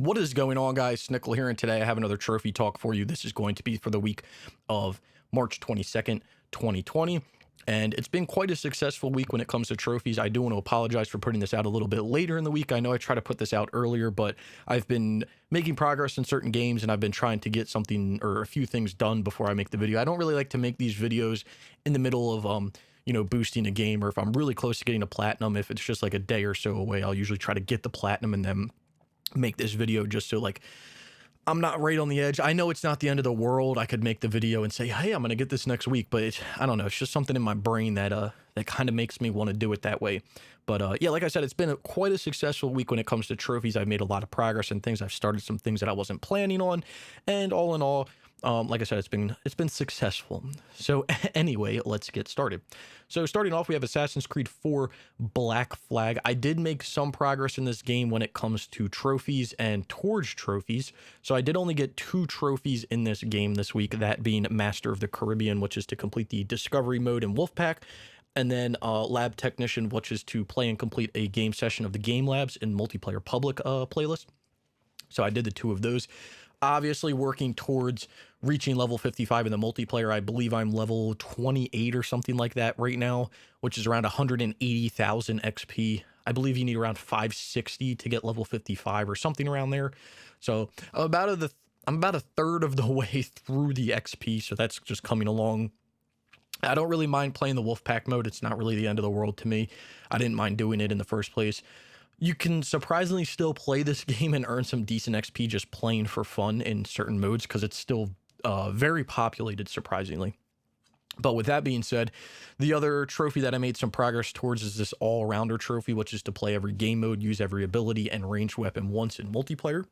What is going on, guys? Snickel here, and today I have another trophy talk for you. This is going to be for the week of March 22nd, 2020, and it's been quite a successful week when it comes to trophies. I do want to apologize for putting this out a little bit later in the week. I know I try to put this out earlier, but I've been making progress in certain games, and I've been trying to get something or a few things done before I make the video. I don't really like to make these videos in the middle of boosting a game, or if I'm really close to getting a platinum. If it's just like a day or so away, I'll usually try to get the platinum and then make this video just so like I'm not right on the edge. I know it's not the end of the world. I could make the video and say, hey, I'm gonna get this next week, but I don't know, it's just something in my brain that that kind of makes me want to do it that way. But yeah, like I said, it's been quite a successful week when it comes to trophies. I've made a lot of progress and things. I've started some things that I wasn't planning on, and all in all, like I said, it's been successful. So anyway, let's get started. So starting off, we have Assassin's Creed 4 Black Flag. I did make some progress in this game when it comes to trophies and Torch trophies. So I did only get 2 trophies in this game this week, that being Master of the Caribbean, which is to complete the Discovery mode in Wolfpack, and then Lab Technician, which is to play and complete a game session of the Game Labs in Multiplayer Public playlist. So I did the 2 of those. Obviously working towards reaching level 55 in the multiplayer. I believe I'm level 28 or something like that right now, which is around 180,000 XP. I believe you need around 560 to get level 55 or something around there. So I'm about a third of the way through the XP, so that's just coming along. I don't really mind playing the Wolfpack mode. It's not really the end of the world to me. I didn't mind doing it in the first place. You can surprisingly still play this game and earn some decent XP just playing for fun in certain modes, because it's still very populated, surprisingly. But with that being said, the other trophy that I made some progress towards is this all-rounder trophy, which is to play every game mode, use every ability, and ranged weapon once in multiplayer.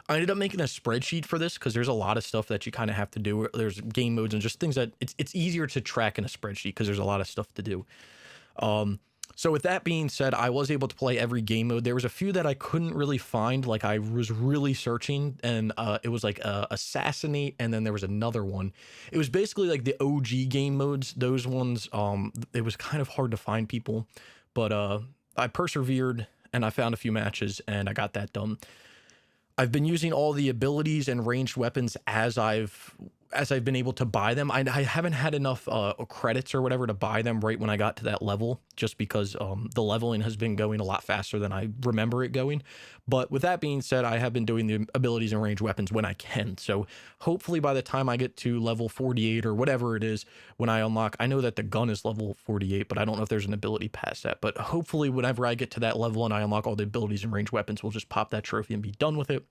I ended up making a spreadsheet for this because there's a lot of stuff that you kind of have to do. There's game modes and just things that it's easier to track in a spreadsheet because there's a lot of stuff to do. So with that being said, I was able to play every game mode. There was a few that I couldn't really find. Like, I was really searching, and it was like Assassinate, and then there was another one. It was basically like the OG game modes. Those ones, it was kind of hard to find people, but I persevered and I found a few matches and I got that done. I've been using all the abilities and ranged weapons as I've been able to buy them. I haven't had enough credits or whatever to buy them right when I got to that level, just because the leveling has been going a lot faster than I remember it going. But with that being said, I have been doing the abilities and ranged weapons when I can. So hopefully by the time I get to level 48 or whatever it is, when I unlock, I know that the gun is level 48, but I don't know if there's an ability past that. But hopefully whenever I get to that level and I unlock all the abilities and ranged weapons, we'll just pop that trophy and be done with it,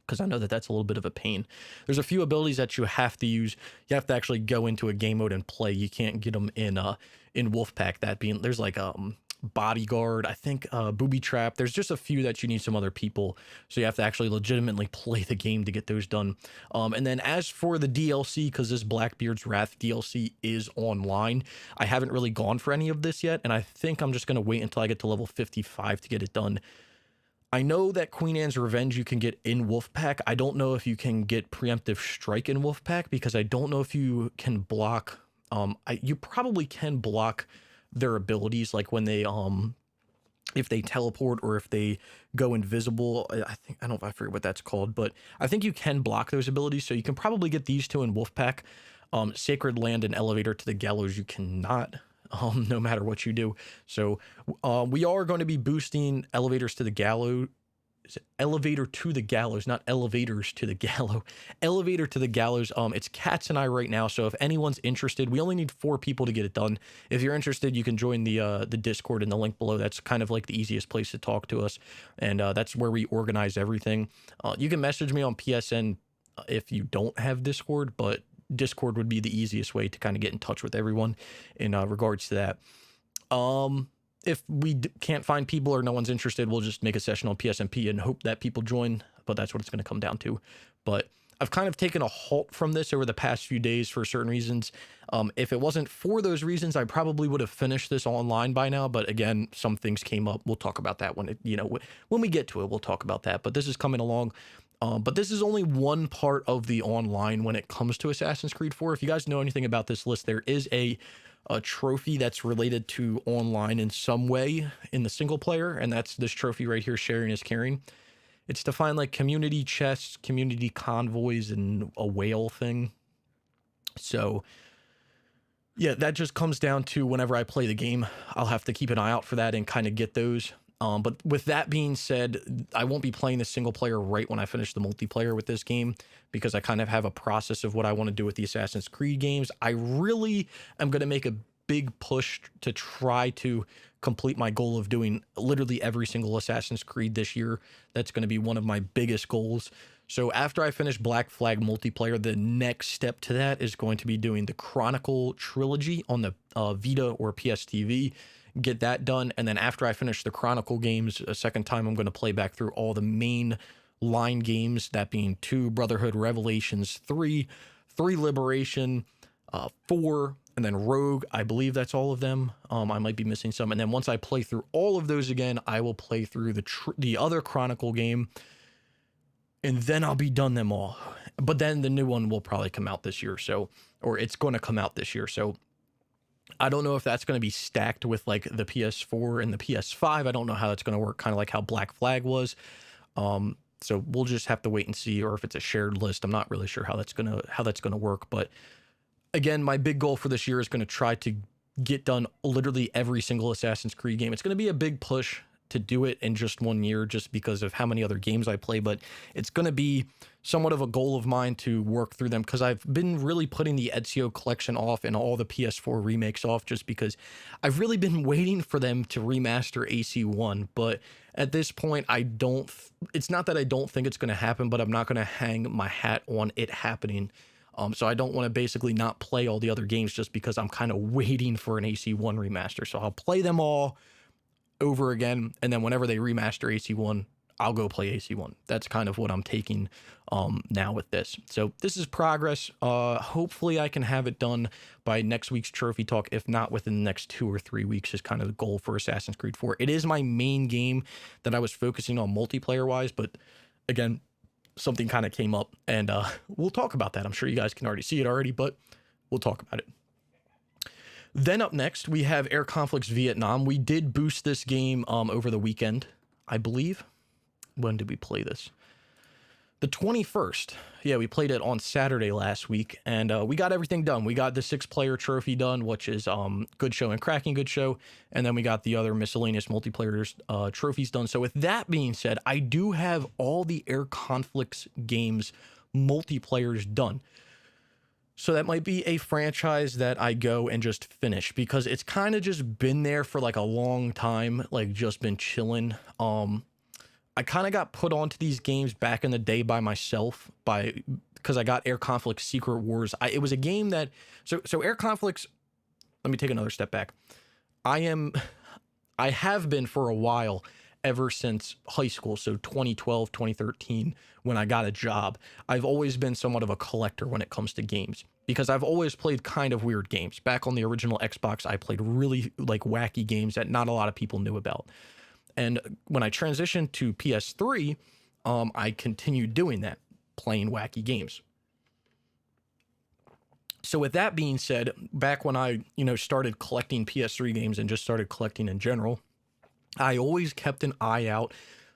because I know that that's a little bit of a pain. There's a few abilities that you have to use. You have to actually go into a game mode and play. You can't get them in Wolfpack. That being, there's like Bodyguard, I think, Booby Trap. There's just a few that you need some other people, so you have to actually legitimately play the game to get those done. And then as for the DLC, because this Blackbeard's Wrath DLC is online, I haven't really gone for any of this yet, and I think I'm just going to wait until I get to level 55 to get it done. I know that Queen Anne's Revenge you can get in Wolfpack. I don't know if you can get Preemptive Strike in Wolfpack, because I don't know if you can block. You probably can block their abilities, like when they if they teleport or if they go invisible. I don't know if I forget what that's called, but I think you can block those abilities. So you can probably get these 2 in Wolfpack. Sacred Land and Elevator to the Gallows you cannot. No matter what you do. So we are going to be boosting elevators to the gallows. Elevator to the gallows, not elevators to the gallows. Elevator to the gallows. It's Cats and I right now. So if anyone's interested, we only need 4 people to get it done. If you're interested, you can join the Discord in the link below. That's kind of like the easiest place to talk to us, and that's where we organize everything. You can message me on PSN if you don't have Discord, but Discord would be the easiest way to kind of get in touch with everyone in regards to that. If we can't find people or no one's interested, we'll just make a session on PSNP and hope that people join, but that's what it's going to come down to. But I've kind of taken a halt from this over the past few days for certain reasons. If it wasn't for those reasons, I probably would have finished this online by now. But again, some things came up. We'll talk about that when when we get to it, we'll talk about that. But this is coming along. But this is only one part of the online when it comes to Assassin's Creed 4. If you guys know anything about this list, there is a trophy that's related to online in some way in the single player, and that's this trophy right here, Sharing is Caring. It's to find like community chests, community convoys, and a whale thing. So yeah, that just comes down to whenever I play the game, I'll have to keep an eye out for that and kind of get those. But with that being said, I won't be playing the single player right when I finish the multiplayer with this game, because I kind of have a process of what I want to do with the Assassin's Creed games. I really am going to make a big push to try to complete my goal of doing literally every single Assassin's Creed this year. That's going to be one of my biggest goals. So after I finish Black Flag multiplayer, the next step to that is going to be doing the Chronicle trilogy on the Vita or PS get that done. And then after I finish the Chronicle games a second time, I'm going to play back through all the main line games, that being 2 Brotherhood, Revelations, 3 Liberation, 4, and then Rogue. I believe that's all of them. I might be missing some. And then once I play through all of those again, I will play through the other Chronicle game, and then I'll be done them all. But then the new one will probably come out this year. So, or it's going to come out this year. So I don't know if that's going to be stacked with like the PS4 and the PS5. I don't know how that's going to work, kind of like how Black Flag was. So we'll just have to wait and see, or if it's a shared list. I'm not really sure how that's going to work. But again, my big goal for this year is going to try to get done literally every single Assassin's Creed game. It's going to be a big push to do it in just 1 year, just because of how many other games I play, but it's going to be somewhat of a goal of mine to work through them, because I've been really putting the Ezio collection off and all the PS4 remakes off, just because I've really been waiting for them to remaster AC1. But at this point, it's not that I don't think it's going to happen, but I'm not going to hang my hat on it happening. So I don't want to basically not play all the other games just because I'm kind of waiting for an AC1 remaster. So I'll play them all over again, and then whenever they remaster AC1, I'll go play AC1. That's kind of what I'm taking now with this. So this is progress. Hopefully I can have it done by next week's Trophy Talk. If not, within the next 2 or 3 weeks is kind of the goal for Assassin's Creed 4. It is my main game that I was focusing on multiplayer wise, but again, something kind of came up, and we'll talk about that. I'm sure you guys can already see it already, but we'll talk about it. Then up next, we have Air Conflicts Vietnam. We did boost this game over the weekend, I believe. When did we play this? The 21st. Yeah, we played it on Saturday last week, and we got everything done. We got the 6-player trophy done, which is Good Show and Cracking Good Show, and then we got the other miscellaneous multiplayer trophies done. So with that being said, I do have all the Air Conflicts games multiplayers done. So that might be a franchise that I go and just finish, because it's kind of just been there for like a long time, like just been chilling. I kind of got put onto these games back in the day by myself, because I got Air Conflicts Secret Wars. It was a game that, so Air Conflicts, let me take another step back. I have been for a while, ever since high school, so 2012, 2013, when I got a job. I've always been somewhat of a collector when it comes to games, because I've always played kind of weird games. Back on the original Xbox, I played really like wacky games that not a lot of people knew about. And when I transitioned to PS3, I continued doing that, playing wacky games. So with that being said, back when I, started collecting PS3 games and just started collecting in general, I always kept an eye out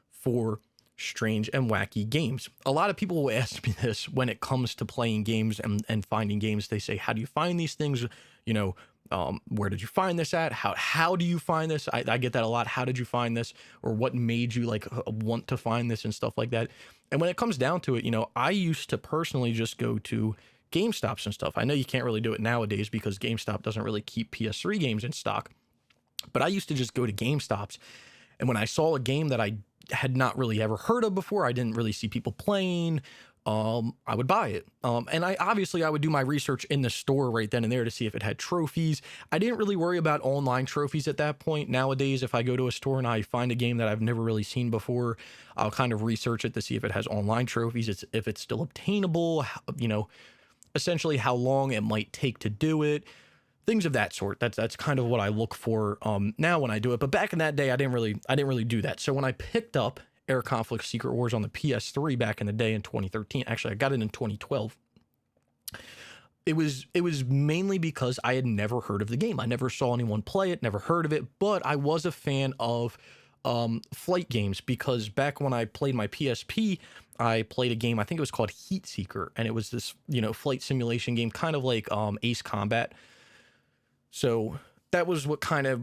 for strange and wacky games. A lot of people will ask me this when it comes to playing games and finding games. They say, how do you find these things? Where did you find this at? How do you find this? I get that a lot. How did you find this? Or what made you want to find this and stuff like that? And when it comes down to it, I used to personally just go to GameStops and stuff. I know you can't really do it nowadays because GameStop doesn't really keep PS3 games in stock. But I used to just go to GameStops, and when I saw a game that I had not really ever heard of before, I didn't really see people playing, I would buy it. And I would do my research in the store right then and there to see if it had trophies. I didn't really worry about online trophies at that point. Nowadays, if I go to a store and I find a game that I've never really seen before, I'll kind of research it to see if it has online trophies, if it's still obtainable, essentially how long it might take to do it. Things of that sort. That's kind of what I look for now when I do it. But back in that day, I didn't really do that. So when I picked up Air Conflict Secret Wars on the PS3 back in the day in 2013, actually I got it in 2012. It was mainly because I had never heard of the game. I never saw anyone play it, never heard of it, but I was a fan of flight games, because back when I played my PSP, I played a game, I think it was called Heat Seeker, and it was this, flight simulation game, kind of like Ace Combat. So that was what kind of,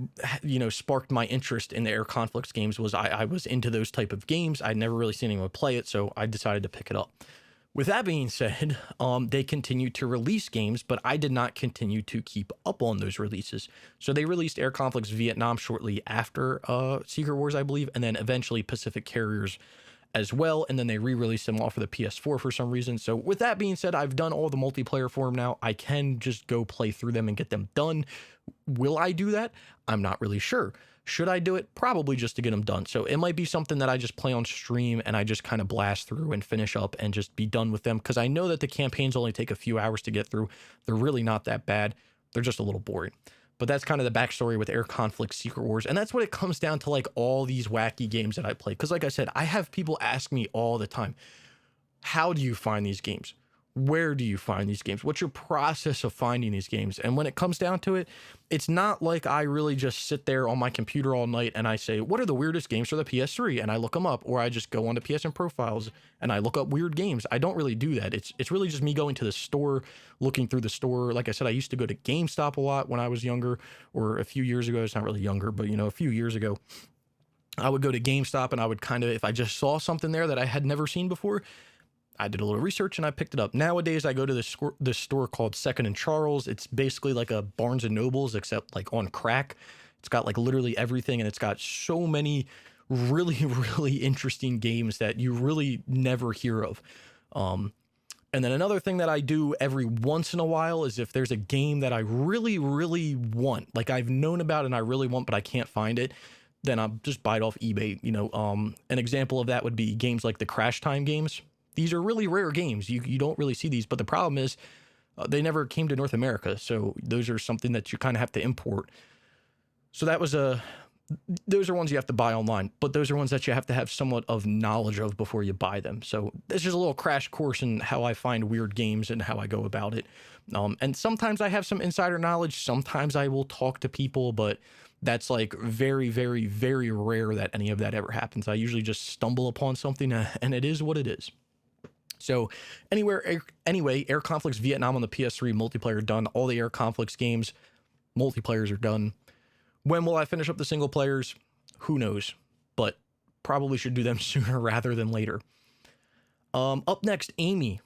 sparked my interest in the air conflicts games. Was I was into those type of games. I'd never really seen anyone play it, so I decided to pick it up. With that being said, they continued to release games, but I did not continue to keep up on those releases. So they released Air Conflicts Vietnam shortly after Secret Wars, I believe, and then eventually Pacific Carriers as well. And then they re-released them all for the PS4 for some reason. So with that being said, I've done all the multiplayer for them now. I can just go play through them and get them done. Will I do that? I'm not really sure. Should I do it? Probably, just to get them done. So it might be something that I just play on stream and I just kind of blast through and finish up and just be done with them. Because I know that the campaigns only take a few hours to get through. They're really not that bad. They're just a little boring. But that's kind of the backstory with Air Conflict Secret Wars. And that's what it comes down to, like all these wacky games that I play. Because like I said, I have people ask me all the time, how do you find these games? Where do you find these games? What's your process of finding these games? And when it comes down to it, it's not like I really just sit there on my computer all night and I say, what are the weirdest games for the PS3? And I look them up, or I just go onto PSN profiles and I look up weird games. I don't really do that. It's really just me going to the store, looking through the store. Like I said, I used to go to GameStop a lot when I was younger, or a few years ago. It's not really younger, but a few years ago, I would go to GameStop and I would kind of, if I just saw something there that I had never seen before, I did a little research and I picked it up. Nowadays, I go to this store called Second and Charles. It's basically like a Barnes and Nobles, except like on crack. It's got like literally everything, and it's got so many really, really interesting games that you really never hear of. And then another thing that I do every once in a while is if there's a game that I really, really want, like I've known about and I really want, but I can't find it, then I'll just buy it off eBay. An example of that would be games like the Crash Time games. These are really rare games. You don't really see these, but the problem is they never came to North America. So those are something that you kind of have to import. So those are ones you have to buy online, but those are ones that you have to have somewhat of knowledge of before you buy them. So this is a little crash course in how I find weird games and how I go about it. And sometimes I have some insider knowledge. Sometimes I will talk to people, but that's like very, very, very rare that any of that ever happens. I usually just stumble upon something and it is what it is. So anyway, Air Conflicts Vietnam on the PS3 multiplayer done. All the Air Conflicts games multiplayers are done. When will I finish up the single players? Who knows? But probably should do them sooner rather than later. Up next, Amy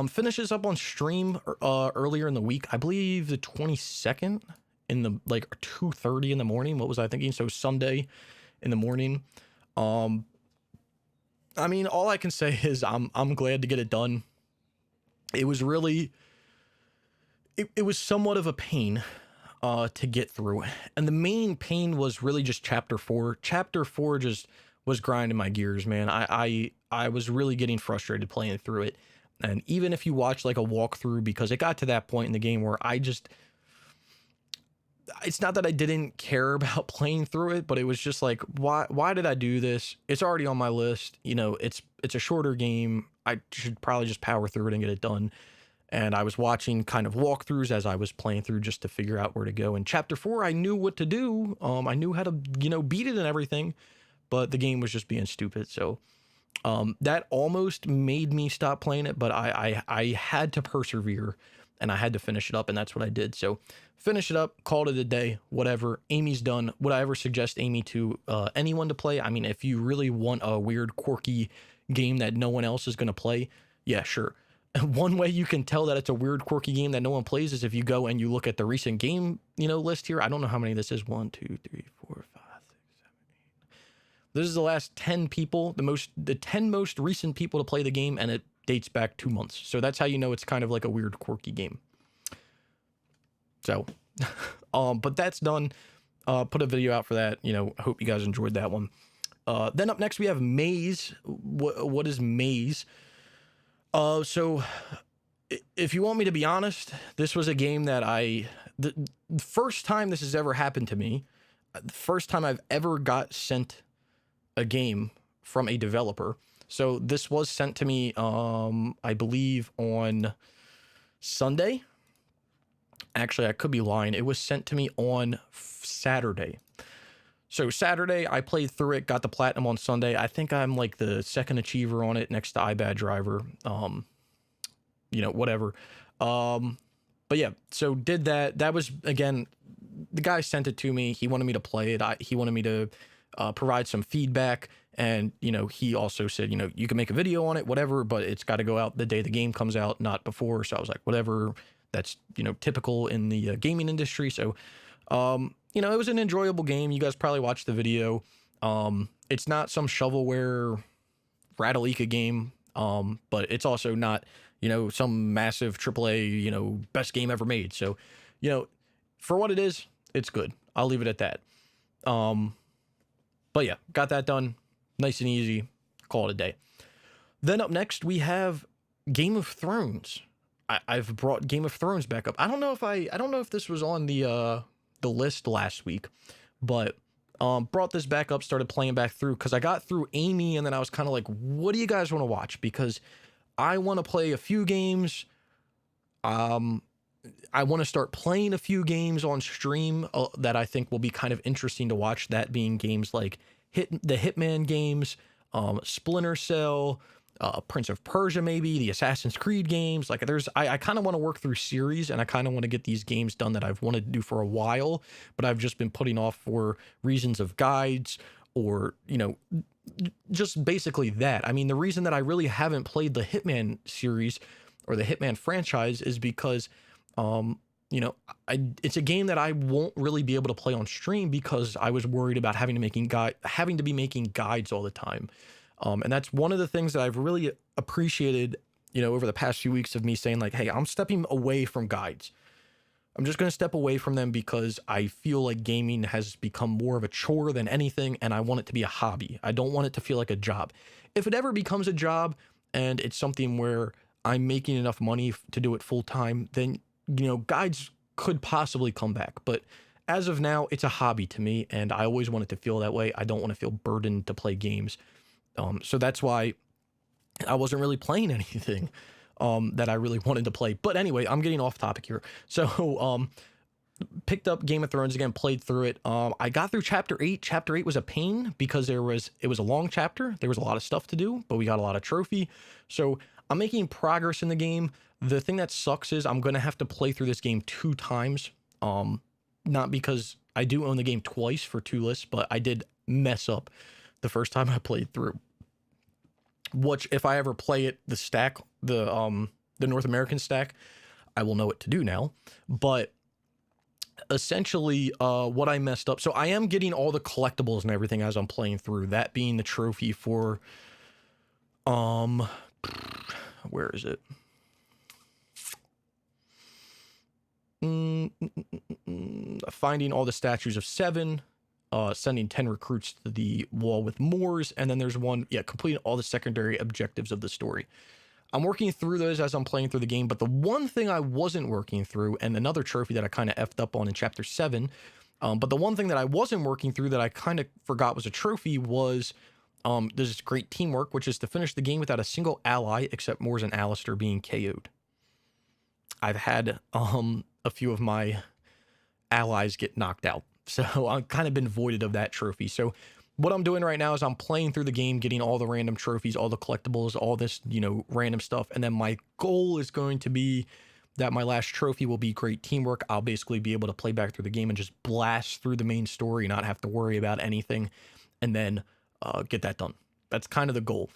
finishes up on stream earlier in the week. I believe the 22nd in the like 2:30 in the morning. What was I thinking? So Sunday in the morning. I mean, all I can say is I'm glad to get it done. It was really, it was somewhat of a pain to get through. And the main pain was really just chapter 4. Chapter 4 just was grinding my gears, man. I was really getting frustrated playing through it. And even if you watch like a walkthrough, because it got to that point in the game where it's not that I didn't care about playing through it, but it was just like, why did I do this? It's already on my list. It's a shorter game. I should probably just power through it and get it done. And I was watching kind of walkthroughs as I was playing through just to figure out where to go. In chapter 4, I knew what to do. I knew how to, beat it and everything, but the game was just being stupid. So that almost made me stop playing it, but I had to persevere and I had to finish it up, and that's what I did. So finish it up, called it a day, whatever. Amy's done. Would I ever suggest Amy to anyone to play? I mean, if you really want a weird, quirky game that no one else is going to play, yeah, sure. One way you can tell that it's a weird, quirky game that no one plays is if you go and you look at the recent game, list here. I don't know how many this is. 1, 2, 3, 4, 5, 6, 7, 8. This is the last 10 people, the 10 most recent people to play the game, and it dates back 2 months. So that's how you know it's kind of like a weird, quirky game. So, but that's done. Put a video out for that. Hope you guys enjoyed that one. Then up next we have Maze. What is Maze? So if you want me to be honest, this was a game that the first time this has ever happened to me, the first time I've ever got sent a game from a developer. So this was sent to me, I believe on Sunday. Actually, I could be lying. It was sent to me on Saturday. So Saturday, I played through it, got the platinum on Sunday. I think I'm like the second achiever on it next to iBad Driver. Whatever. Um, but yeah, so did that. That was, again, the guy sent it to me. He wanted me to play it. He wanted me to provide some feedback. And, he also said, you can make a video on it, whatever, but it's got to go out the day the game comes out, not before. So I was like, whatever. That's, typical in the gaming industry. So, it was an enjoyable game. You guys probably watched the video. It's not some shovelware Rattleka game, but it's also not, some massive AAA, best game ever made. So, for what it is, it's good. I'll leave it at that. But yeah, got that done. Nice and easy. Call it a day. Then up next, we have Game of Thrones. I've brought Game of Thrones back up. I don't know if this was on the list last week, but brought this back up, started playing back through because I got through Amy, and then I was kind of like, what do you guys want to watch? Because I want to play a few games. I want to start playing a few games on stream that I think will be kind of interesting to watch. That being games like the Hitman games, Splinter Cell, Prince of Persia, maybe the Assassin's Creed games. Like I kind of want to work through series, and I kind of want to get these games done that I've wanted to do for a while, but I've just been putting off for reasons of guides or, just basically that. I mean, the reason that I really haven't played the Hitman series or the Hitman franchise is because, it's a game that I won't really be able to play on stream because I was worried about having to be making guides all the time. And that's one of the things that I've really appreciated, over the past few weeks of me saying like, hey, I'm stepping away from guides. I'm just going to step away from them because I feel like gaming has become more of a chore than anything, and I want it to be a hobby. I don't want it to feel like a job. If it ever becomes a job and it's something where I'm making enough money to do it full time, then, guides could possibly come back. But as of now, it's a hobby to me, and I always want it to feel that way. I don't want to feel burdened to play games. So that's why I wasn't really playing anything that I really wanted to play. But anyway, I'm getting off topic here. So picked up Game of Thrones again, played through it. I got through chapter 8. Chapter 8 was a pain because it was a long chapter. There was a lot of stuff to do, but we got a lot of trophy. So I'm making progress in the game. The thing that sucks is I'm going to have to play through this game 2 times. Not because I do own the game twice for 2 lists, but I did mess up the first time I played through. Which, if I ever play it, the North American stack, I will know what to do now. But essentially, what I messed up. So I am getting all the collectibles and everything as I'm playing through. That being the trophy for, where is it? Finding all the statues of 7. Sending 10 recruits to the wall with Moors, and then there's one, completing all the secondary objectives of the story. I'm working through those as I'm playing through the game, but the one thing I wasn't working through, and another trophy that I kind of effed up on in chapter 7, but the one thing that I wasn't working through that I kind of forgot was a trophy was this great teamwork, which is to finish the game without a single ally except Moors and Alistair being KO'd. I've had a few of my allies get knocked out. So I've kind of been voided of that trophy. So what I'm doing right now is I'm playing through the game, getting all the random trophies, all the collectibles, all this, random stuff. And then my goal is going to be that my last trophy will be great teamwork. I'll basically be able to play back through the game and just blast through the main story, not have to worry about anything, and then get that done. That's kind of the goal.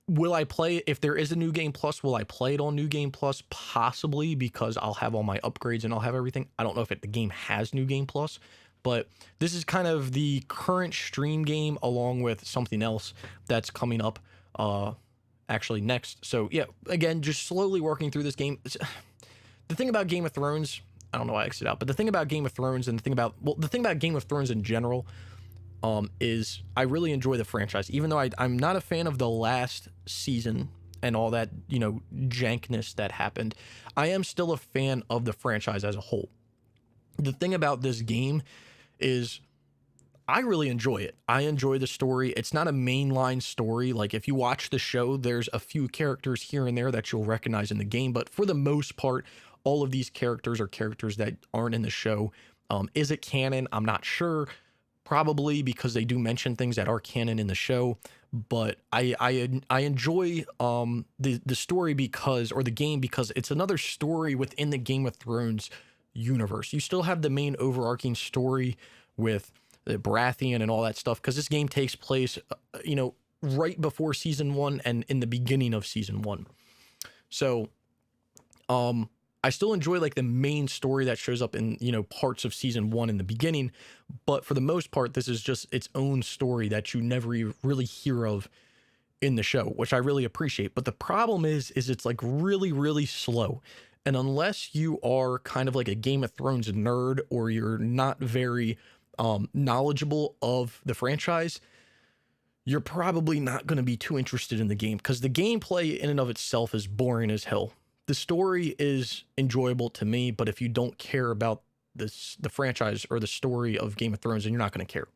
Will I play, if there is a New Game Plus, will I play it on New Game Plus? Possibly, because I'll have all my upgrades and I'll have everything. I don't know if the game has New Game Plus. But this is kind of the current stream game along with something else that's coming up actually next. So yeah, again, just slowly working through this game. The thing about Game of Thrones, I don't know why I exited out, but the thing about Game of Thrones and the thing about Game of Thrones in general is I really enjoy the franchise. Even though I'm not a fan of the last season and all that, jankness that happened, I am still a fan of the franchise as a whole. The thing about this game is I really enjoy it. I enjoy the story. It's not a mainline story. Like if you watch the show, there's a few characters here and there that you'll recognize in the game. But for the most part, all of these characters are characters that aren't in the show. Is it canon? I'm not sure. probably because they do mention things that are canon in the show. But I enjoy the story because, or the game, because it's another story within the Game of Thrones universe. You still have the main overarching story with the Baratheon and all that stuff, because this game takes place, right before season 1 and in the beginning of season 1. So, I still enjoy like the main story that shows up in, parts of season 1 in the beginning, but for the most part, this is just its own story that you never really hear of in the show, which I really appreciate. But the problem is it's like really, really slow. And unless you are kind of like a Game of Thrones nerd, or you're not very knowledgeable of the franchise, you're probably not going to be too interested in the game, because the gameplay in and of itself is boring as hell. The story is enjoyable to me, but if you don't care about the franchise or the story of Game of Thrones, then you're not going to care.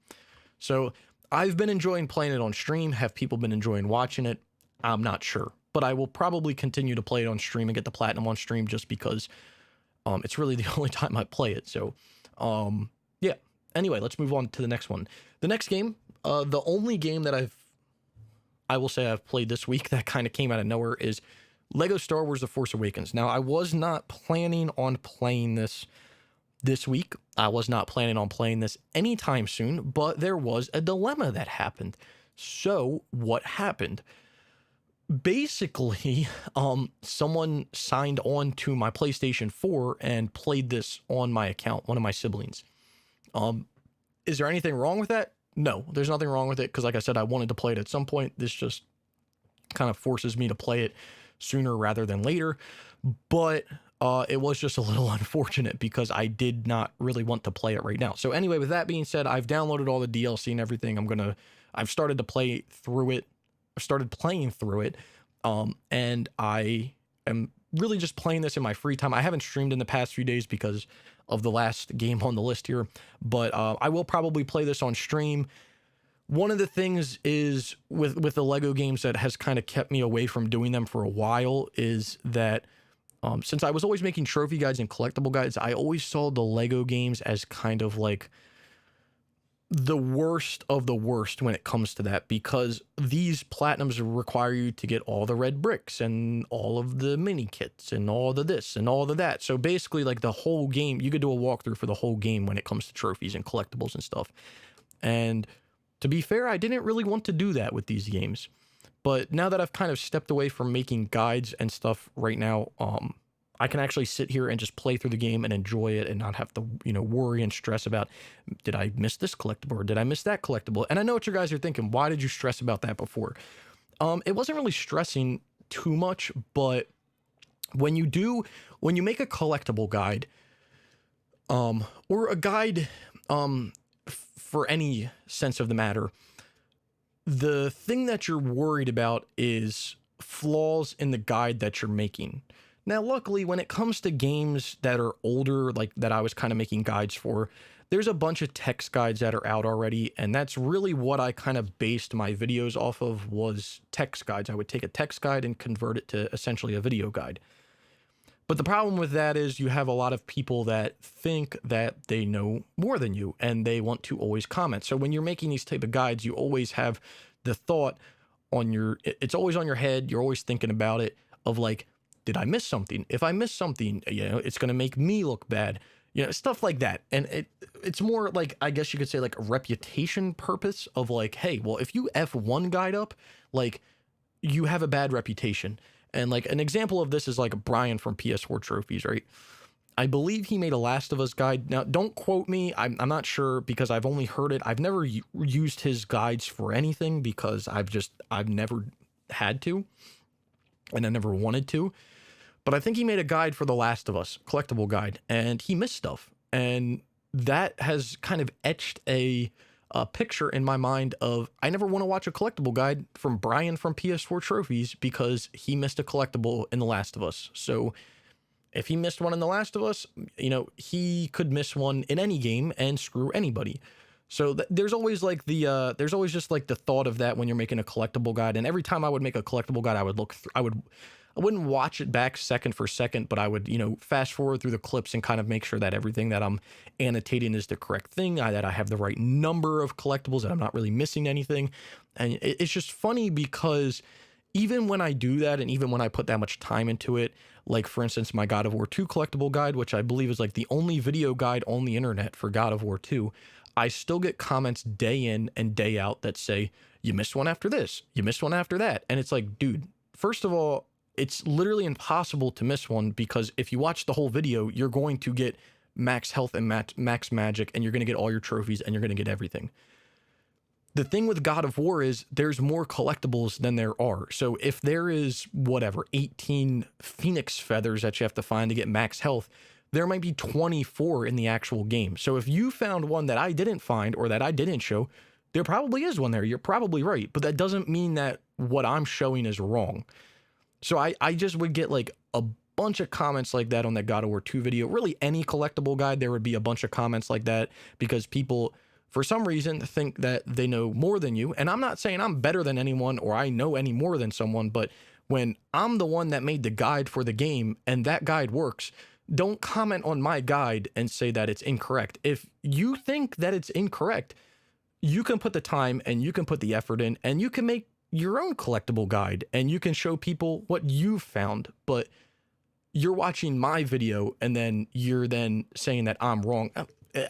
So I've been enjoying playing it on stream. Have people been enjoying watching it? I'm not sure, but I will probably continue to play it on stream and get the platinum on stream, just because it's really the only time I play it. So yeah. Anyway, let's move on to the next one. The next game, the only game that I will say I've played this week that kind of came out of nowhere, is Lego Star Wars The Force Awakens. Now, I was not planning on playing this week. I was not planning on playing this anytime soon, but there was a dilemma that happened. So, what happened? Basically, someone signed on to my PlayStation 4 and played this on my account, one of my siblings. Is there anything wrong with that? No, there's nothing wrong with it, because like I said, I wanted to play it at some point. This just kind of forces me to play it sooner rather than later, but it was just a little unfortunate because I did not really want to play it right now. So anyway, with that being said, I've downloaded all the DLC and everything. I've started to play through it. I've started playing through it, and I am really just playing this in my free time. I haven't streamed in the past few days because of the last game on the list here, but I will probably play this on stream. One of the things is with the Lego games that has kind of kept me away from doing them for a while is that since I was always making trophy guides and collectible guides, I always saw the Lego games as kind of like the worst of the worst when it comes to that, because these platinums require you to get all the red bricks and all of the mini kits and all the this and all of that. So basically, like, the whole game, you could do a walkthrough for the whole game when it comes to trophies and collectibles and stuff. And to be fair, I didn't really want to do that with these games. But now that I've kind of stepped away from making guides and stuff right now, I can actually sit here and just play through the game and enjoy it and not have to, worry and stress about, did I miss this collectible or did I miss that collectible? And I know what you guys are thinking. Why did you stress about that before? It wasn't really stressing too much, but when you make a collectible guide, or a guide, for any sense of the matter, the thing that you're worried about is flaws in the guide that you're making. Now, luckily, when it comes to games that are older, like that I was kind of making guides for, there's a bunch of text guides that are out already, and that's really what I kind of based my videos off of, was text guides. I would take a text guide and convert it to essentially a video guide. But the problem with that is you have a lot of people that think that they know more than you, and they want to always comment. So when you're making these type of guides, you always have the thought it's always on your head. You're always thinking about it of like, did I miss something? If I miss something, it's going to make me look bad, stuff like that. And it's more like, I guess you could say, like a reputation purpose of like, hey, well, if you F one guide up, like, you have a bad reputation. And like an example of this is like Brian from PS4 Trophies, right? I believe he made a Last of Us guide. Now, don't quote me. I'm not sure, because I've only heard it. I've never used his guides for anything because I've never had to, and I never wanted to. But I think he made a guide for The Last of Us, collectible guide, and he missed stuff. And that has kind of etched a picture in my mind of, I never want to watch a collectible guide from Brian from PS4 Trophies because he missed a collectible in The Last of Us. So if he missed one in The Last of Us, he could miss one in any game and screw anybody. So there's always like there's always just like the thought of that when you're making a collectible guide. And every time I would make a collectible guide, I would I wouldn't watch it back second for second, but I would, fast forward through the clips and kind of make sure that everything that I'm annotating is the correct thing, that I have the right number of collectibles, that I'm not really missing anything. And it's just funny because even when I do that, and even when I put that much time into it, like for instance, my God of War 2 collectible guide, which I believe is like the only video guide on the internet for God of War 2, I still get comments day in and day out that say, you missed one after this, you missed one after that. And it's like, dude, first of all, it's literally impossible to miss one, because if you watch the whole video, you're going to get max health and max magic, and you're going to get all your trophies, and you're going to get everything. The thing with God of War is there's more collectibles than there are. So if there is, 18 Phoenix feathers that you have to find to get max health, there might be 24 in the actual game. So if you found one that I didn't find or that I didn't show, there probably is one there. You're probably right. But that doesn't mean that what I'm showing is wrong. So I just would get like a bunch of comments like that on that God of War 2 video. Really, any collectible guide, there would be a bunch of comments like that, because people, for some reason, think that they know more than you. And I'm not saying I'm better than anyone or I know any more than someone, but when I'm the one that made the guide for the game and that guide works, don't comment on my guide and say that it's incorrect. If you think that it's incorrect, you can put the time and you can put the effort in, and you can make your own collectible guide and you can show people what you've found. But you're watching my video and then you're then saying that I'm wrong.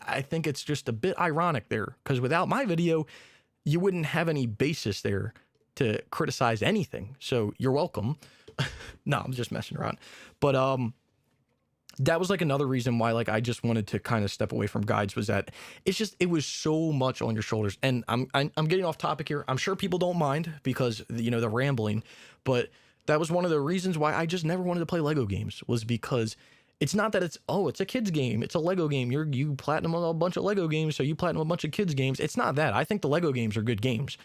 I think it's just a bit ironic there, because without my video, you wouldn't have any basis there to criticize anything. So you're welcome. No, I'm just messing around. But that was like another reason why like I just wanted to kind of step away from guides, was that it was so much on your shoulders. And I'm getting off topic here. I'm sure people don't mind because the rambling, but that was one of the reasons why I just never wanted to play Lego games, was because it's not that it's a kid's game. It's a Lego game. You platinum a bunch of Lego games, so you platinum a bunch of kids games. It's not that. I think the Lego games are good games.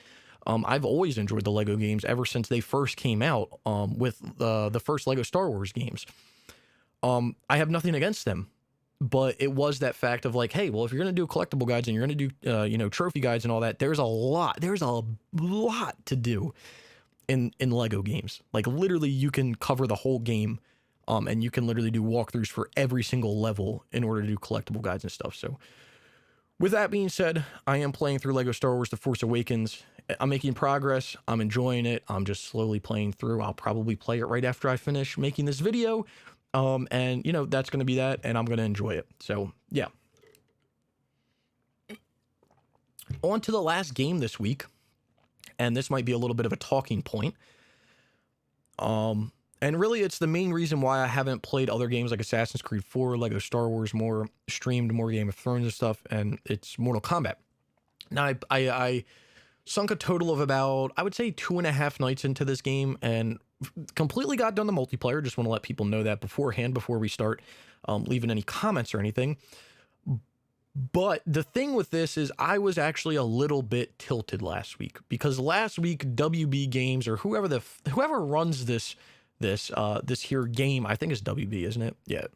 I've always enjoyed the Lego games ever since they first came out, with the first Lego Star Wars games. I have nothing against them, but it was that fact of like, hey, well, if you're going to do collectible guides and you're going to do, trophy guides and all that, there's a lot to do in Lego games. Like literally you can cover the whole game, and you can literally do walkthroughs for every single level in order to do collectible guides and stuff. So with that being said, I am playing through Lego Star Wars The Force Awakens. I'm making progress. I'm enjoying it. I'm just slowly playing through. I'll probably play it right after I finish making this video. And that's going to be that, and I'm going to enjoy it. So yeah. On to the last game this week. And this might be a little bit of a talking point. And really it's the main reason why I haven't played other games like Assassin's Creed 4, Lego Star Wars more, streamed more Game of Thrones and stuff, and it's Mortal Kombat. Now I sunk a total of about, I would say 2.5 nights into this game, and completely got done the multiplayer. Just want to let people know that beforehand, before we start leaving any comments or anything. But the thing with this is I was actually a little bit tilted last week, because last week WB Games, or whoever runs this here game, I think it's WB, isn't it? Yeah.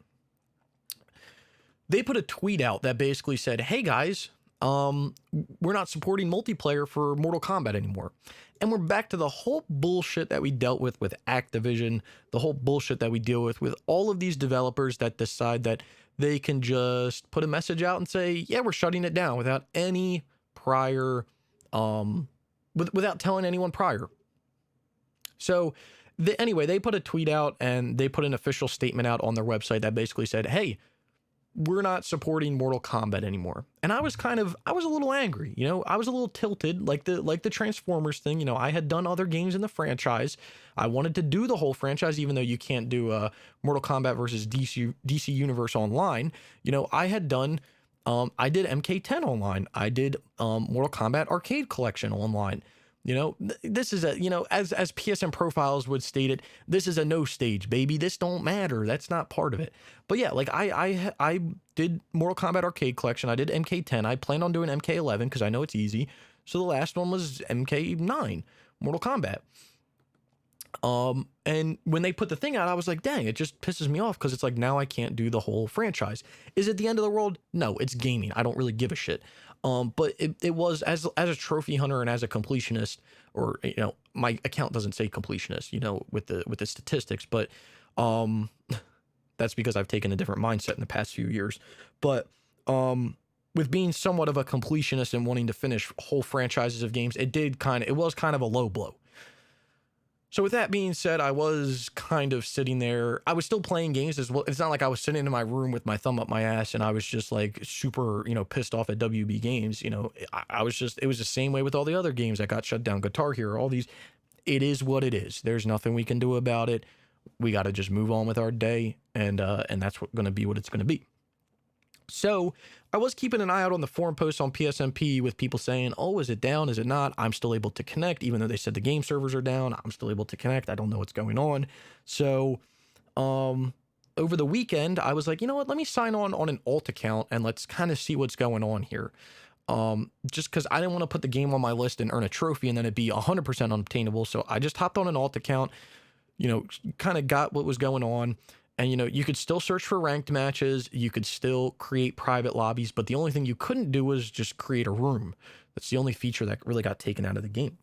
They put a tweet out that basically said, hey guys, we're not supporting multiplayer for Mortal Kombat anymore. And we're back to the whole bullshit that we dealt with Activision, the whole bullshit that we deal with all of these developers that decide that they can just put a message out and say, yeah, we're shutting it down without any prior, without telling anyone prior. So anyway, they put a tweet out and they put an official statement out on their website that basically said, hey, we're not supporting Mortal Kombat anymore. And I was a little angry, I was a little tilted, like the Transformers thing. I had done other games in the franchise. I wanted to do the whole franchise, even though you can't do Mortal Kombat versus DC Universe online. I had done, I did MK10 online. I did Mortal Kombat Arcade Collection online. This is as PSN Profiles would state it, this is a no stage, baby. This don't matter. That's not part of it. But yeah, like I did Mortal Kombat Arcade Collection. I did MK10. I planned on doing MK11 because I know it's easy. So the last one was MK9, Mortal Kombat. And when they put the thing out, I was like, dang, it just pisses me off, because it's like, now I can't do the whole franchise. Is it the end of the world? No, it's gaming. I don't really give a shit. But it was as a trophy hunter and as a completionist, or my account doesn't say completionist, with the statistics, but um that's because I've taken a different mindset in the past few years. But with being somewhat of a completionist and wanting to finish whole franchises of games, it was kind of a low blow. So with that being said, I was kind of sitting there. I was still playing games as well. It's not like I was sitting in my room with my thumb up my ass and I was just like super, pissed off at WB Games. I was just, it was the same way with all the other games that got shut down. Guitar Hero, all these. It is what it is. There's nothing we can do about it. We got to just move on with our day, and that's going to be what it's going to be. So I was keeping an eye out on the forum posts on PSMP with people saying, oh, is it down? Is it not? I'm still able to connect, even though they said the game servers are down. I'm still able to connect. I don't know what's going on. So over the weekend, I was like, you know what? Let me sign on an alt account and let's kind of see what's going on here. Just because I didn't want to put the game on my list and earn a trophy and then it'd be 100% unobtainable. So I just hopped on an alt account, kind of got what was going on. And, you could still search for ranked matches. You could still create private lobbies. But the only thing you couldn't do was just create a room. That's the only feature that really got taken out of the game.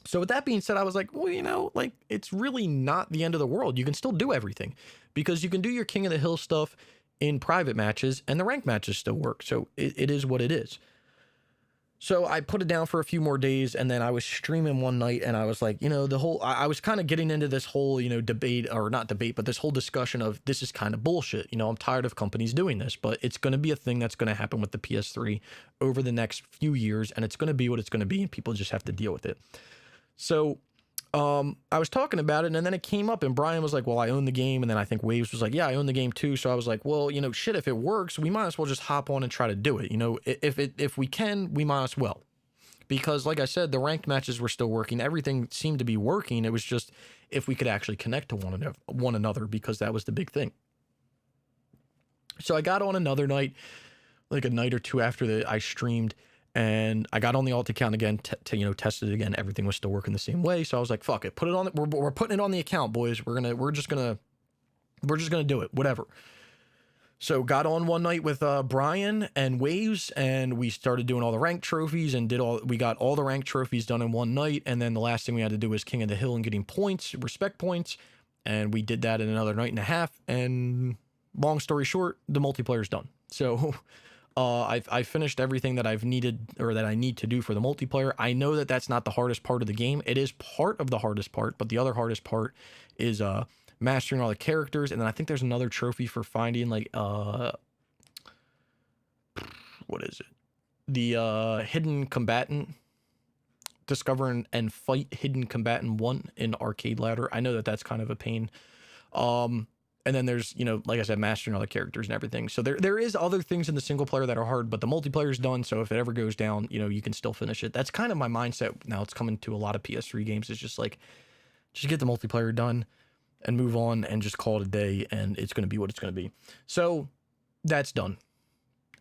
So with that being said, I was like, well, it's really not the end of the world. You can still do everything because you can do your King of the Hill stuff in private matches and the ranked matches still work. So it is what it is. So I put it down for a few more days and then I was streaming one night and I was like, I was kind of getting into this whole, debate, or not debate, but this whole discussion of this is kind of bullshit. I'm tired of companies doing this, but it's going to be a thing that's going to happen with the PS3 over the next few years. And it's going to be what it's going to be and people just have to deal with it. So I was talking about it and then it came up and Brian was like, well, I own the game. And then I think Waves was like, yeah, I own the game too. So I was like, well, shit, if it works, we might as well just hop on and try to do it. If we can, we might as well. Because like I said, the ranked matches were still working. Everything seemed to be working. It was just if we could actually connect to one another, because that was the big thing. So I got on another night, like a night or two after I streamed, and I got on the alt account again to test it again. Everything was still working the same way. So I was like, fuck it, put it on. We're putting it on the account, boys. We're just gonna do it, whatever. So got on one night with Brian and Waves, and we started doing all the ranked trophies and we got all the ranked trophies done in one night. And then the last thing we had to do was King of the Hill and getting points, respect points. And we did that in another night and a half. And long story short, the multiplayer's done. So I finished everything that I've needed, or that I need to do for the multiplayer. I know that that's not the hardest part of the game. It is part of the hardest part, but the other hardest part is mastering all the characters. And then I think there's another trophy for finding what is it? The hidden combatant. Discover and fight hidden combatant 1 in arcade ladder. I know that that's kind of a pain. And then there's, like I said, mastering all the characters and everything. So there is other things in the single player that are hard, but the multiplayer is done. So if it ever goes down, you can still finish it. That's kind of my mindset now. It's coming to a lot of PS3 games. It's just like, just get the multiplayer done and move on and just call it a day. And it's going to be what it's going to be. So that's done.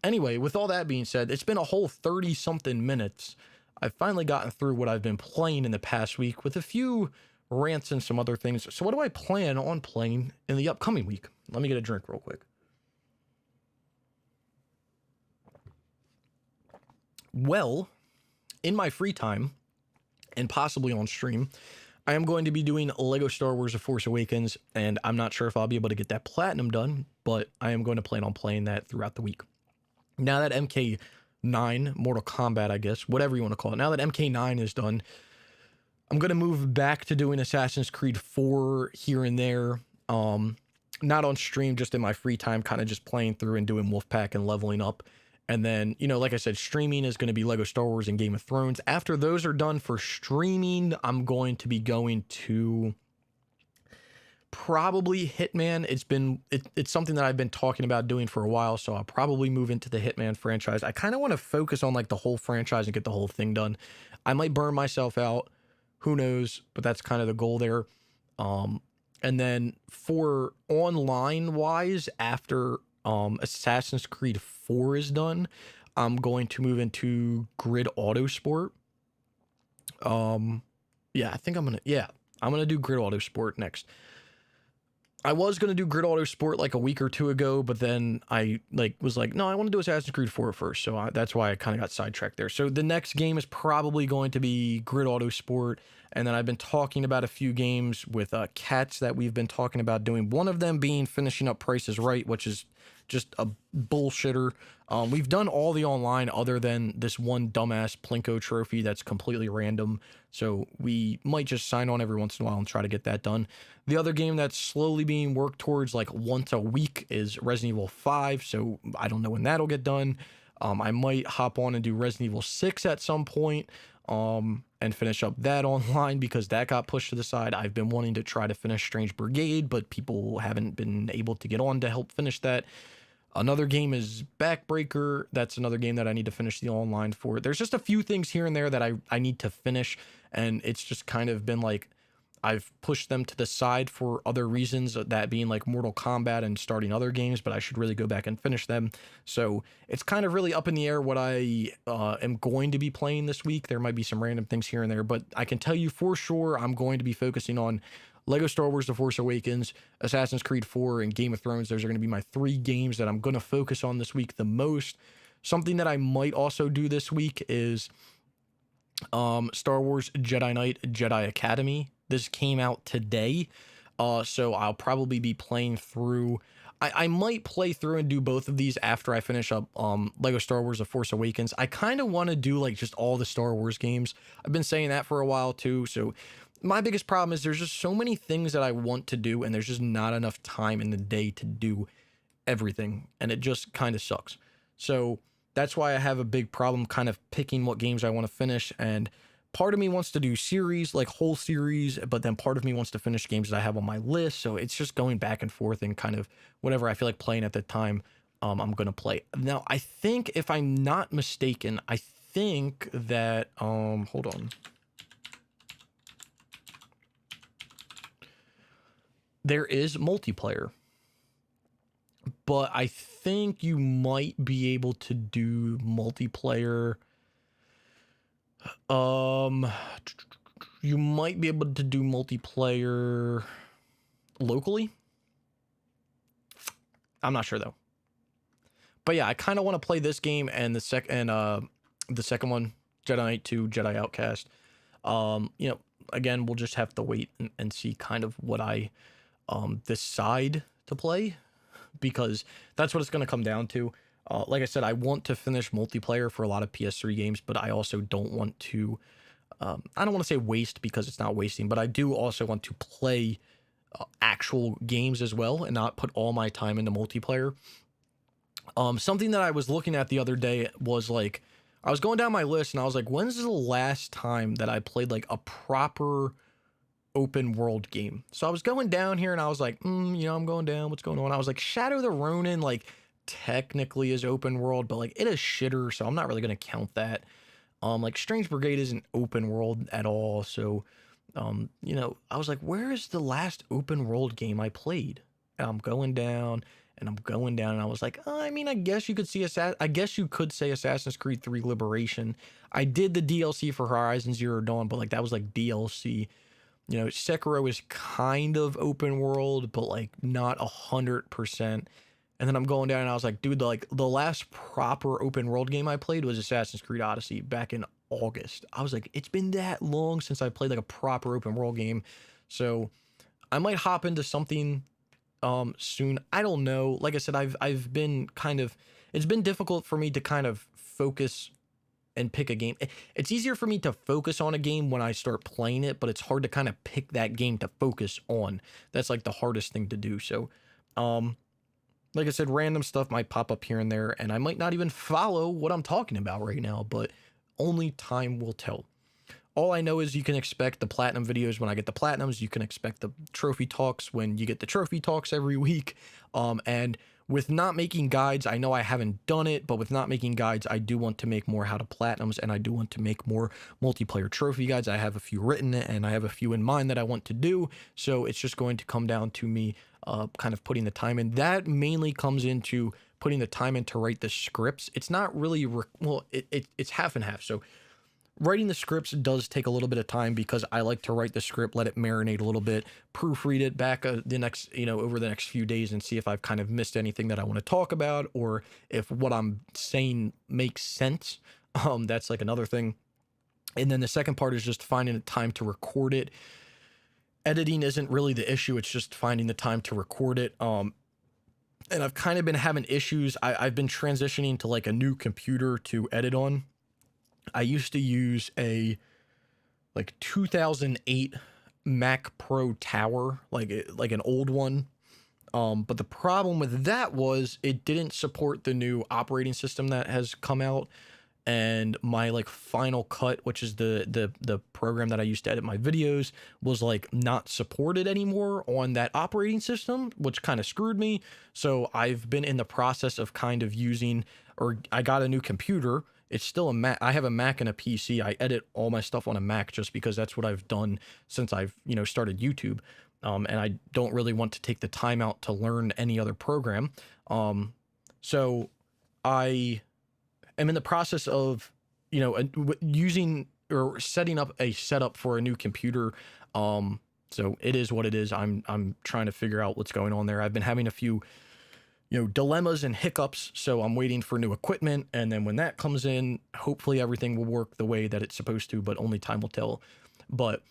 Anyway, with all that being said, it's been a whole 30 something minutes. I've finally gotten through what I've been playing in the past week with a few rants and some other things. So what do I plan on playing in the upcoming week? Let me get a drink real quick. Well, in my free time and possibly on stream, I am going to be doing Lego Star Wars The Force Awakens, and I'm not sure if I'll be able to get that platinum done, but I am going to plan on playing that throughout the week. Now that MK9, Mortal Kombat, I guess, whatever you want to call it, now that MK9 is done, I'm going to move back to doing Assassin's Creed 4 here and there. Not on stream, just in my free time, kind of just playing through and doing Wolfpack and leveling up. And then, like I said, streaming is going to be Lego Star Wars and Game of Thrones. After those are done for streaming, I'm going to be going to probably Hitman. It's something that I've been talking about doing for a while, so I'll probably move into the Hitman franchise. I kind of want to focus on like the whole franchise and get the whole thing done. I might burn myself out. Who knows? But that's kind of the goal there. And then for online wise, after Assassin's Creed 4 is done, I'm going to move into Grid Autosport. Yeah, I think I'm gonna do Grid Autosport next. I was gonna do Grid Auto Sport like a week or two ago, but then I was like, no, I want to do Assassin's Creed 4 first, so that's why I kind of got sidetracked there. So the next game is probably going to be Grid Auto Sport, and then I've been talking about a few games with cats that we've been talking about doing. One of them being finishing up Price is Right, which is just a bullshitter. We've done all the online other than this one dumbass Plinko trophy that's completely random. So we might just sign on every once in a while and try to get that done. The other game that's slowly being worked towards like once a week is Resident Evil 5. So I don't know when that'll get done. I might hop on and do Resident Evil 6 at some point. And finish up that online because that got pushed to the side. I've been wanting to try to finish Strange Brigade, but people haven't been able to get on to help finish that. Another game is Backbreaker. That's another game that I need to finish the online for. There's just a few things here and there that I need to finish, and it's just kind of been like I've pushed them to the side for other reasons, that being like Mortal Kombat and starting other games, but I should really go back and finish them. So it's kind of really up in the air what I am going to be playing this week. There might be some random things here and there, but I can tell you for sure I'm going to be focusing on Lego Star Wars The Force Awakens, Assassin's Creed 4, and Game of Thrones. Those are going to be my 3 games that I'm going to focus on this week the most. Something that I might also do this week is Star Wars Jedi Knight Jedi Academy. This came out today, so I'll probably be playing through. I might play through and do both of these after I finish up Lego Star Wars The Force Awakens. I kind of want to do like just all the Star Wars games. I've been saying that for a while too, so my biggest problem is there's just so many things that I want to do, and there's just not enough time in the day to do everything, and it just kind of sucks. So that's why I have a big problem kind of picking what games I want to finish, and part of me wants to do series, like whole series, but then part of me wants to finish games that I have on my list, so it's just going back and forth, and kind of whatever I feel like playing at the time, I'm going to play. Now, I think, if I'm not mistaken, I think that, hold on. There is multiplayer, but I think you might be able to do multiplayer. You might be able to do multiplayer locally. I'm not sure though. But yeah, I kind of want to play this game and the second one, Jedi Knight 2, Jedi Outcast. You know, again, we'll just have to wait and see kind of what I decide to play, because that's what it's going to come down to. Like I said, I want to finish multiplayer for a lot of PS3 games, but I also don't want to, I don't want to say waste, because it's not wasting, but I do also want to play actual games as well and not put all my time into multiplayer. Something that I was looking at the other day was like, I was going down my list and I was like, when's the last time that I played like a proper open world game? So I was going down here and I was like, you know, I'm going down, what's going on? I was like, Shadow the Ronin, like, technically is open world, but like it is shitter, so I'm not really going to count that. Like Strange Brigade isn't open world at all, so you know, I was like, where is the last open world game I played? And I'm going down and I'm going down, and I was like, I mean, I guess you could say Assassin's Creed 3 Liberation. I did the DLC for Horizon Zero Dawn, but like that was like DLC. You know, Sekiro is kind of open world, but like not 100%. And then I'm going down and I was like, dude, the last proper open world game I played was Assassin's Creed Odyssey back in August. I was like, it's been that long since I played like a proper open world game. So I might hop into something soon. I don't know. Like I said, I've been kind of, it's been difficult for me to kind of focus and pick a game. It's easier for me to focus on a game when I start playing it, but it's hard to kind of pick that game to focus on. That's like the hardest thing to do. So like I said, random stuff might pop up here and there, and I might not even follow what I'm talking about right now, but only time will tell. All I know is you can expect the platinum videos when I get the platinums. You can expect the trophy talks when you get the trophy talks every week. And with not making guides, I know I haven't done it, but with not making guides, I do want to make more how to platinums, and I do want to make more multiplayer trophy guides. I have a few written, and I have a few in mind that I want to do. So it's just going to come down to me kind of putting the time in. That mainly comes into putting the time in to write the scripts. It's not really, it's half and half. So Writing the scripts does take a little bit of time because I like to write the script, let it marinate a little bit, proofread it back the next, over the next few days and see if I've kind of missed anything that I want to talk about or if what I'm saying makes sense. That's like another thing. And then the second part is just finding the time to record it. Editing isn't really the issue. It's just finding the time to record it. And I've kind of been having issues. I've been transitioning to like a new computer to edit on. I used to use a like 2008 Mac Pro Tower, like an old one. But the problem with that was it didn't support the new operating system that has come out. And my like Final Cut, which is the program that I used to edit my videos, was like not supported anymore on that operating system, which kind of screwed me. So I've been in the process of kind of using, or I got a new computer. It's still a Mac. I have a Mac and a PC. I edit all my stuff on a Mac just because that's what I've done since I've, started YouTube. And I don't really want to take the time out to learn any other program. So I am in the process of, using or setting up a setup for a new computer. So it is what it is. I'm trying to figure out what's going on there. I've been having a few, dilemmas and hiccups. So I'm waiting for new equipment. And then when that comes in, hopefully everything will work the way that it's supposed to, but only time will tell. But,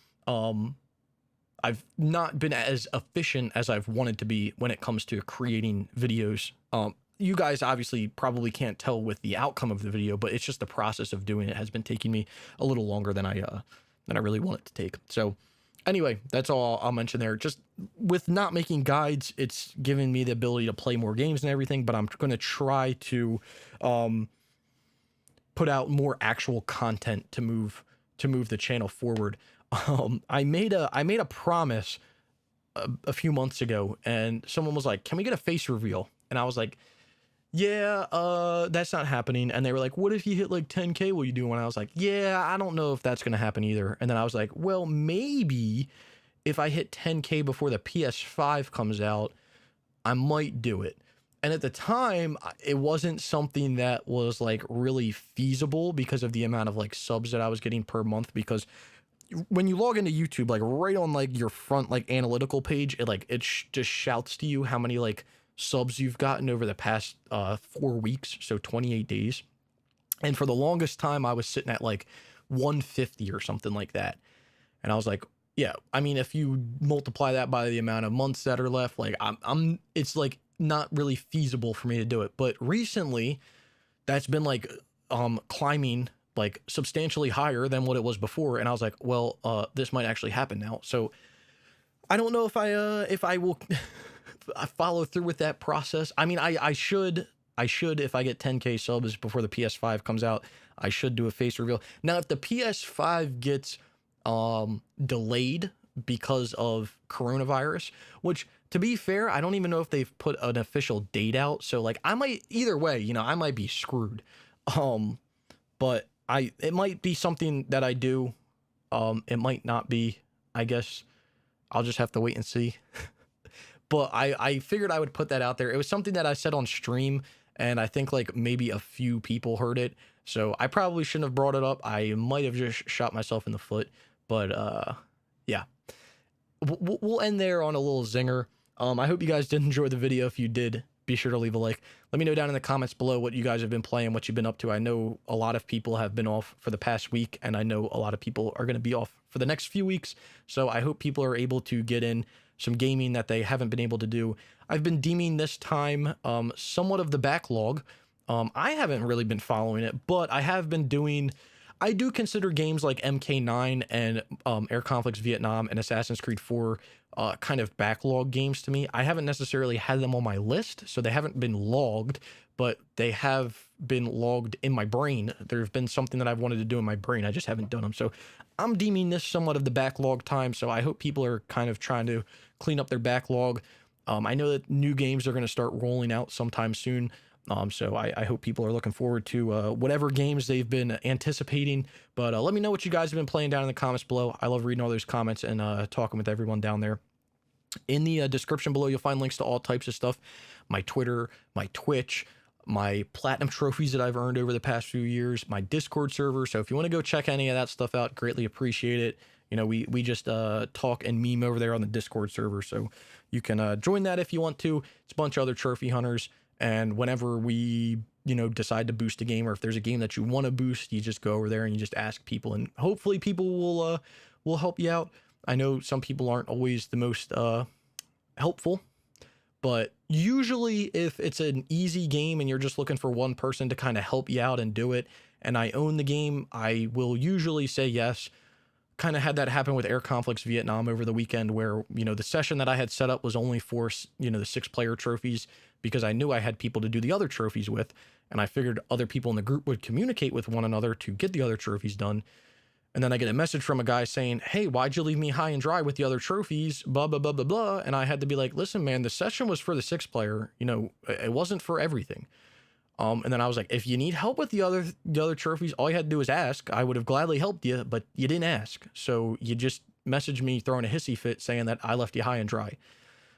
I've not been as efficient as I've wanted to be when it comes to creating videos. You guys obviously probably can't tell with the outcome of the video, but it's just the process of doing it has been taking me a little longer than I really want it to take. So anyway, that's all I'll mention there. Just with not making guides, it's giving me the ability to play more games and everything, but I'm going to try to put out more actual content to move the channel forward. I made a promise a few months ago, and someone was like, "Can we get a face reveal?" And I was like, "Yeah, that's not happening." And they were like, "What if you hit like 10K? Will you do one?" I was like, "Yeah, I don't know if that's going to happen either." And then I was like, "Well, maybe if I hit 10K before the PS5 comes out, I might do it." And at the time, it wasn't something that was like really feasible because of the amount of like subs that I was getting per month. Because when you log into YouTube, like right on like your front like analytical page, it just shouts to you how many like subs you've gotten over the past 4 weeks, so 28 days. And for the longest time, I was sitting at like 150 or something like that. And I was like, yeah, I mean, if you multiply that by the amount of months that are left, like it's like not really feasible for me to do it. But recently, that's been like climbing like substantially higher than what it was before. And I was like, well, this might actually happen now. So I don't know if I will I follow through with that process. I mean, I should, if I get 10K subs before the PS5 comes out, I should do a face reveal. Now, if the PS5 gets delayed because of coronavirus, which to be fair, I don't even know if they've put an official date out. So like I might, either way, I might be screwed. But it might be something that I do. It might not be. I guess I'll just have to wait and see. But I figured I would put that out there. It was something that I said on stream, and I think like maybe a few people heard it. So I probably shouldn't have brought it up. I might have just shot myself in the foot. But yeah, we'll end there on a little zinger. I hope you guys did enjoy the video. If you did, be sure to leave a like. Let me know down in the comments below what you guys have been playing, what you've been up to. I know a lot of people have been off for the past week, and I know a lot of people are going to be off for the next few weeks. So I hope people are able to get in some gaming that they haven't been able to do. I've been deeming this time somewhat of the backlog. I haven't really been following it, but I have been doing... I do consider games like MK9 and Air Conflicts Vietnam and Assassin's Creed 4 kind of backlog games to me. I haven't necessarily had them on my list, so they haven't been logged, but they have been logged in my brain. There's been something that I've wanted to do in my brain. I just haven't done them. So I'm deeming this somewhat of the backlog time, so I hope people are kind of trying to clean up their backlog. I know that new games are going to start rolling out sometime soon. So I hope people are looking forward to whatever games they've been anticipating. But let me know what you guys have been playing down in the comments below. I love reading all those comments and talking with everyone down there. In the description below, you'll find links to all types of stuff. My Twitter, my Twitch, my platinum trophies that I've earned over the past few years, my Discord server. So if you want to go check any of that stuff out, greatly appreciate it. You know, we just talk and meme over there on the Discord server. So you can join that if you want to. It's a bunch of other trophy hunters. And whenever we, you know, decide to boost a game, or if there's a game that you want to boost, you just go over there and you just ask people, and hopefully people will help you out. I know some people aren't always the most helpful, but usually if it's an easy game and you're just looking for one person to kind of help you out and do it, and I own the game, I will usually say yes. Kind of had that happen with Air Conflicts Vietnam over the weekend, where, you know, the session that I had set up was only for, you know, the 6-player trophies, because I knew I had people to do the other trophies with, and I figured other people in the group would communicate with one another to get the other trophies done. And then I get a message from a guy saying, hey, why'd you leave me high and dry with the other trophies? Blah, blah, blah, blah, blah. And I had to be like, listen, man, the session was for the 6-player. You know, it wasn't for everything. And then I was like, if you need help with the other trophies, all you had to do is ask. I would have gladly helped you, but you didn't ask. So you just messaged me throwing a hissy fit saying that I left you high and dry.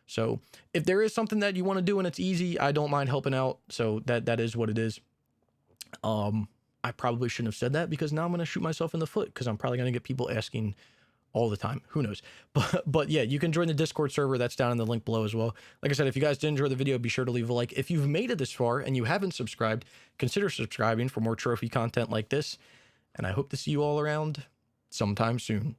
So if there is something that you want to do and it's easy, I don't mind helping out. So that is what it is. I probably shouldn't have said that, because now I'm going to shoot myself in the foot, because I'm probably going to get people asking all the time. Who knows? But yeah, you can join the Discord server. That's down in the link below as well. Like I said, if you guys did enjoy the video, be sure to leave a like. If you've made it this far and you haven't subscribed, consider subscribing for more trophy content like this. And I hope to see you all around sometime soon.